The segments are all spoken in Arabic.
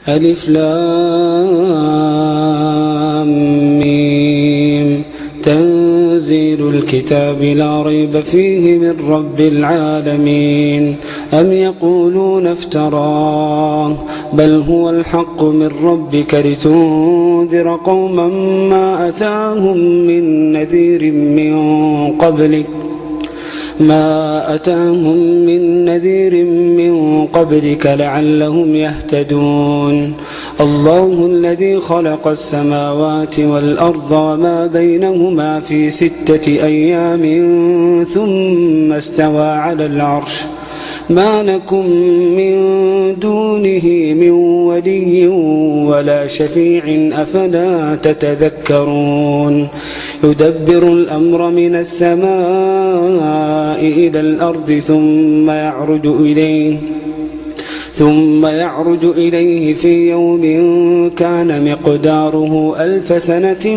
ألف لام ميم. تنزيل الكتاب لا ريب فيه من رب العالمين. أم يقولون افتراه بل هو الحق من ربك لتنذر قوما ما أتاهم من نذير من قبلك لعلهم يهتدون. الله الذي خلق السماوات والأرض وما بينهما في 6 أيام ثم استوى على العرش ما لكم من دونه من ولي ولا شفيع أفلا تتذكرون. يدبر الأمر من السماء إلى الأرض ثم يعرج إليه في يوم كان مقداره 1000 سنة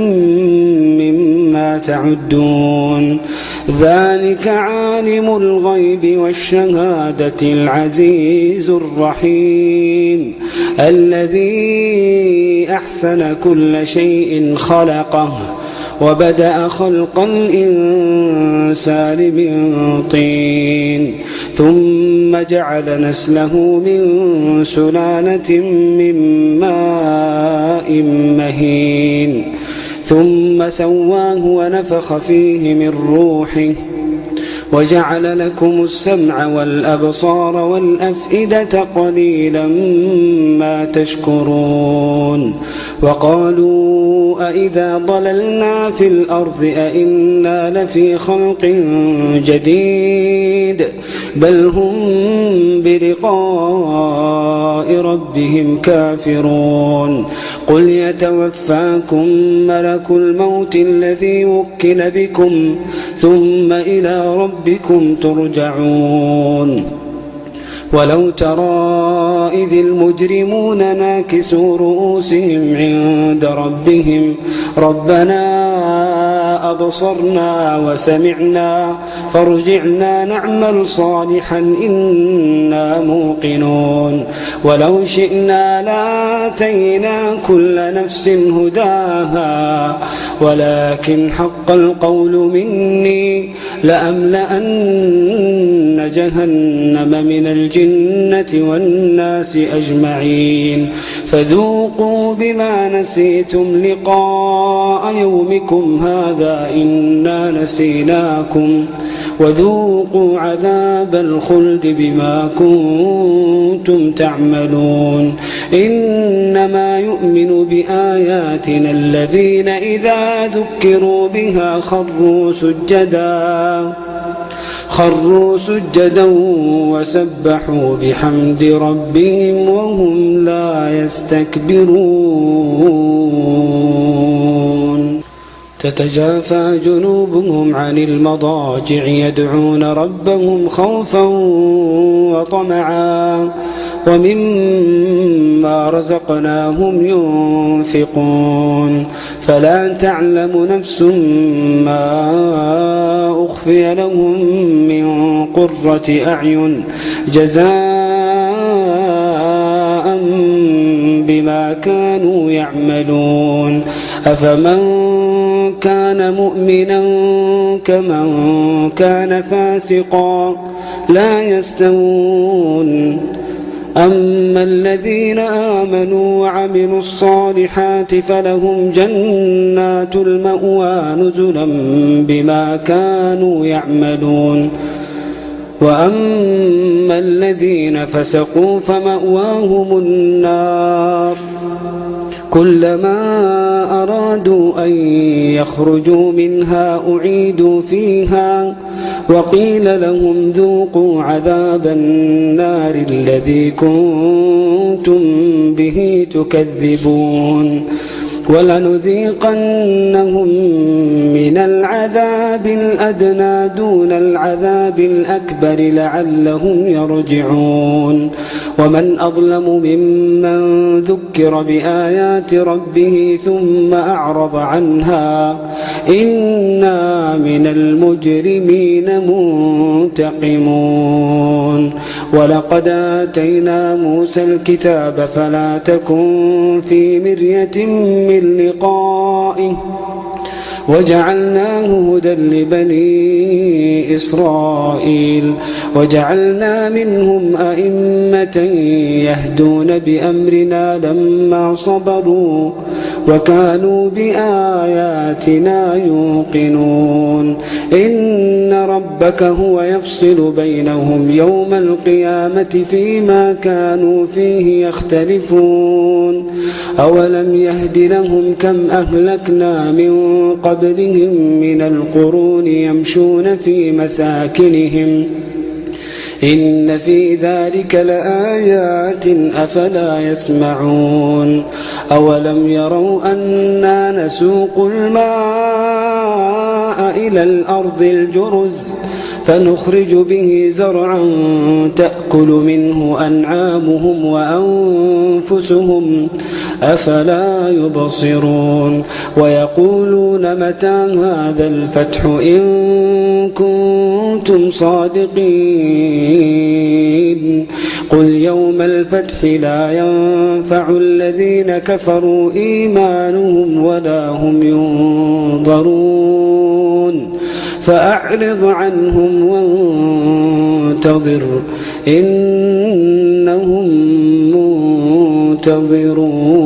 مما تعدون. ذلك عالم الغيب والشهادة العزيز الرحيم الذي أحسن كل شيء خلقه وبدأ خلق الإنسان من طين ثم جعل نسله من سلالة من ماء مهين ثم سواه ونفخ فيه من روحه وجعل لكم السمع والأبصار والأفئدة قليلا ما تشكرون. وقالوا أئذا ضللنا في الأرض أئنا لفي خلق جديد بل هم بلقاء ربهم كافرون. قل يتوفاكم ملك الموت الذي وكل بكم ثم إلى ربكم ترجعون. ولو ترى إذ المجرمون ناكسوا رؤوسهم عند ربهم ربنا أبصرنا وسمعنا فارجعنا نعمل صالحا إنا موقنون. ولو شئنا لآتينا كل نفس هداها ولكن حق القول مني لأملأن جهنم من الجنة والناس أجمعين. فذوقوا بما نسيتم لقاء يومكم هذا إنا نسيناكم وذوقوا عذاب الخلد بما كنتم تعملون. إنما يؤمن بآياتنا الذين إذا ذكروا بها خروا سجدا وسبحوا بحمد ربهم وهم لا يستكبرون. تتجافى جنوبهم عن المضاجع يدعون ربهم خوفا وطمعا ومما رزقناهم ينفقون. فلا تعلم نفس ما أخفي لهم من قرة أعين جزاء بما كانوا يعملون. أفمن كان مؤمنا كمن كان فاسقا لا يستوون. أما الذين آمنوا وعملوا الصالحات فلهم جنات المأوى نزلا بما كانوا يعملون. وأما الذين فسقوا فمأواهم النار كلما أرادوا أن يخرجوا منها أعيدوا فيها وقيل لهم ذوقوا عذاب النار الذي كنتم به تكذبون. ولنذيقنهم من العذاب الأدنى دون العذاب الأكبر لعلهم يرجعون ومن أظلم ممن ذكر بآيات ربه ثم أعرض عنها إنا من المجرمين منتقمون ولقد آتينا موسى الكتاب فلا تكن في مرية من لقائه وجعلناه هدى لبني إسرائيل وجعلنا منهم أئمة يهدون بأمرنا لما صبروا وكانوا بآياتنا يوقنون إن ربك هو يفصل بينهم يوم القيامة فيما كانوا فيه يختلفون أولم يهد لهم كم أهلكنا من قبلهم من القرون يمشون في مساكنهم إن في ذلك لآيات أفلا يسمعون أولم يروا أنا نسوق الماء إلى الأرض الجرز فنخرج به زرعا تأكل منه أنعامهم وأنفسهم أفلا يبصرون ويقولون متى هذا الفتح إن كنتم صادقين قل يوم الفتح لا ينفع الذين كفروا إيمانهم ولا هم ينظرون فأعرض عنهم وانتظر إنهم منتظرون